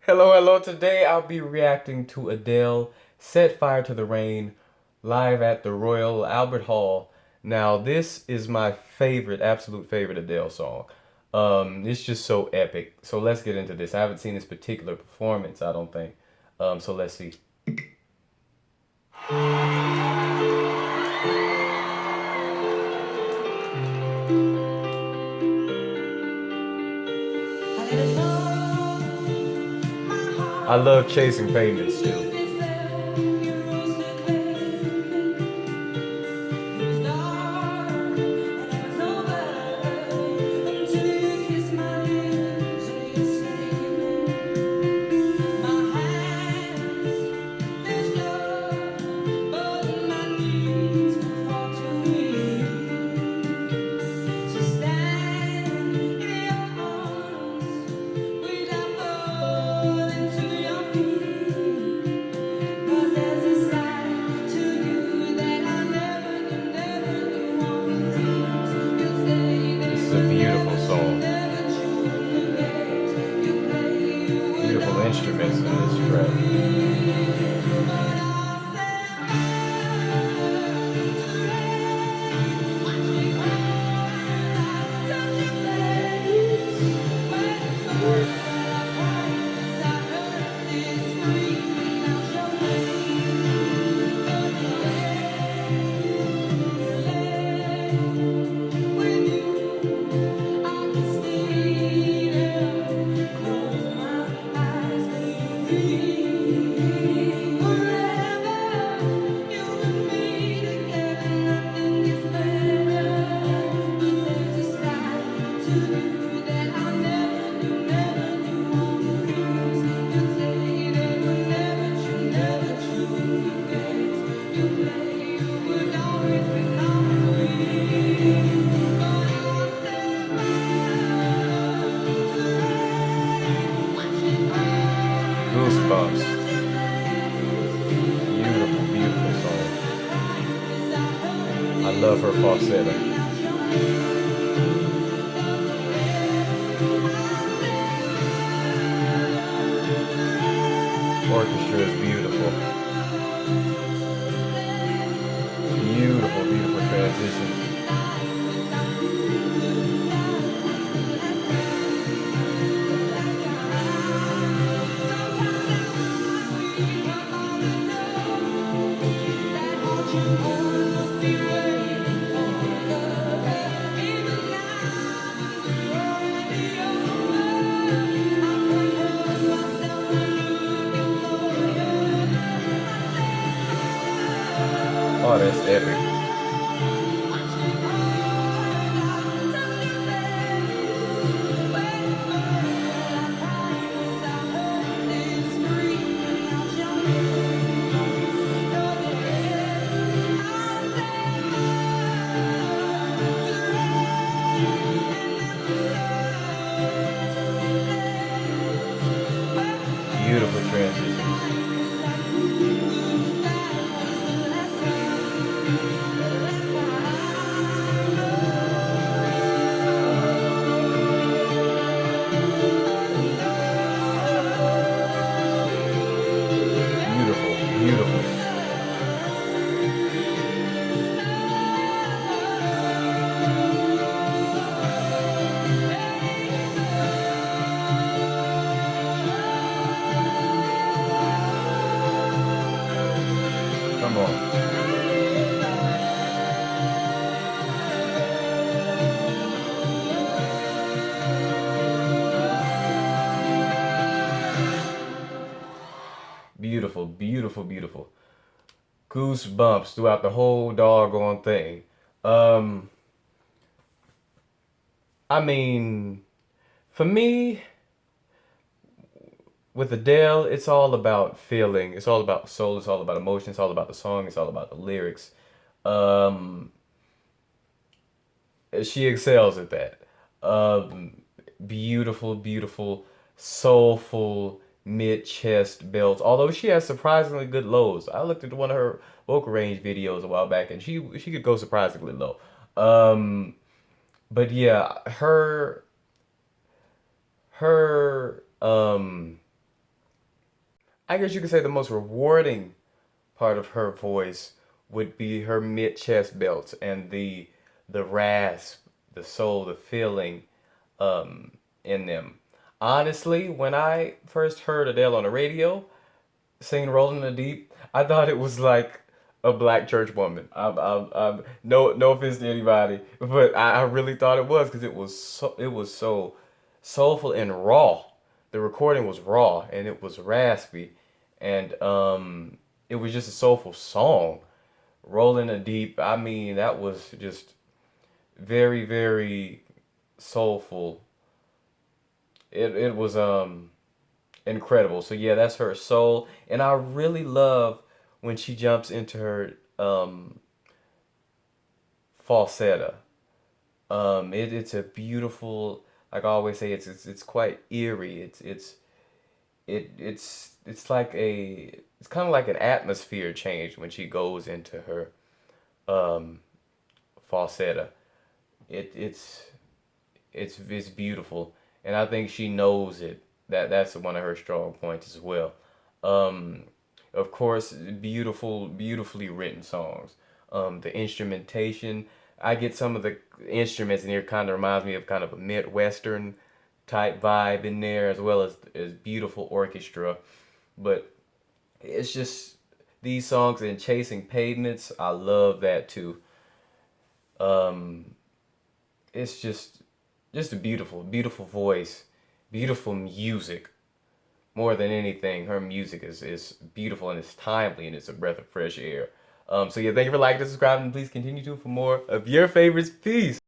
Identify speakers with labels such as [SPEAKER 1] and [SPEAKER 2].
[SPEAKER 1] Hello, hello. Today I'll be reacting to Adele Set Fire to the Rain live at the Royal Albert Hall. Now, this is my favorite, absolute favorite Adele song. It's just so epic. So let's get into this. I haven't seen this particular performance, I don't think. So let's see. I love chasing payments too. This is a beautiful song. Beautiful instruments in this track. Goosebumps. Beautiful, beautiful song. I love her falsetto. Orchestra is beautiful. Beautiful, beautiful transition. Oh, that's epic. Beautiful transitions. Beautiful, beautiful. Come on. Beautiful, beautiful, beautiful. Goosebumps throughout the whole doggone thing. Um, I mean, for me, with Adele, it's all about feeling. It's all about soul. It's all about emotion. It's all about the song. It's all about the lyrics. Um, she excels at that. Um, beautiful, beautiful, soulful mid chest belts. Although she has surprisingly good lows. I looked at one of her vocal range videos a while back, and she could go surprisingly low. Um, but yeah, her I guess you could say the most rewarding part of her voice would be her mid chest belts and the rasp, the soul, the feeling um, in them. Honestly, when I first heard Adele on the radio singing "Rolling in the Deep," I thought it was like a black church woman. No offense to anybody, but I really thought it was because it was so soulful and raw. The recording was raw and it was raspy, and it was just a soulful song. "Rolling in the Deep." I mean, that was just very, very soulful. It was incredible. So yeah, that's her soul, and I really love when she jumps into her falsetto. It's a beautiful, like I always say, it's quite eerie. It's like it's kind of like an atmosphere change when she goes into her um falsetto. It it's beautiful, and I think she knows it. That's one of her strong points as well. Um, of course, beautifully written songs. The instrumentation, I get some of the instruments in here kind of reminds me of kind of a Midwestern type vibe in there, as well as beautiful orchestra. But it's just these songs and Chasing Pavements, I love that too. Um, it's just a beautiful voice, beautiful music. More than anything, her music is beautiful and it's timely and it's a breath of fresh air. So yeah, thank you for liking and subscribing. Please continue to for more of your favorites. Peace.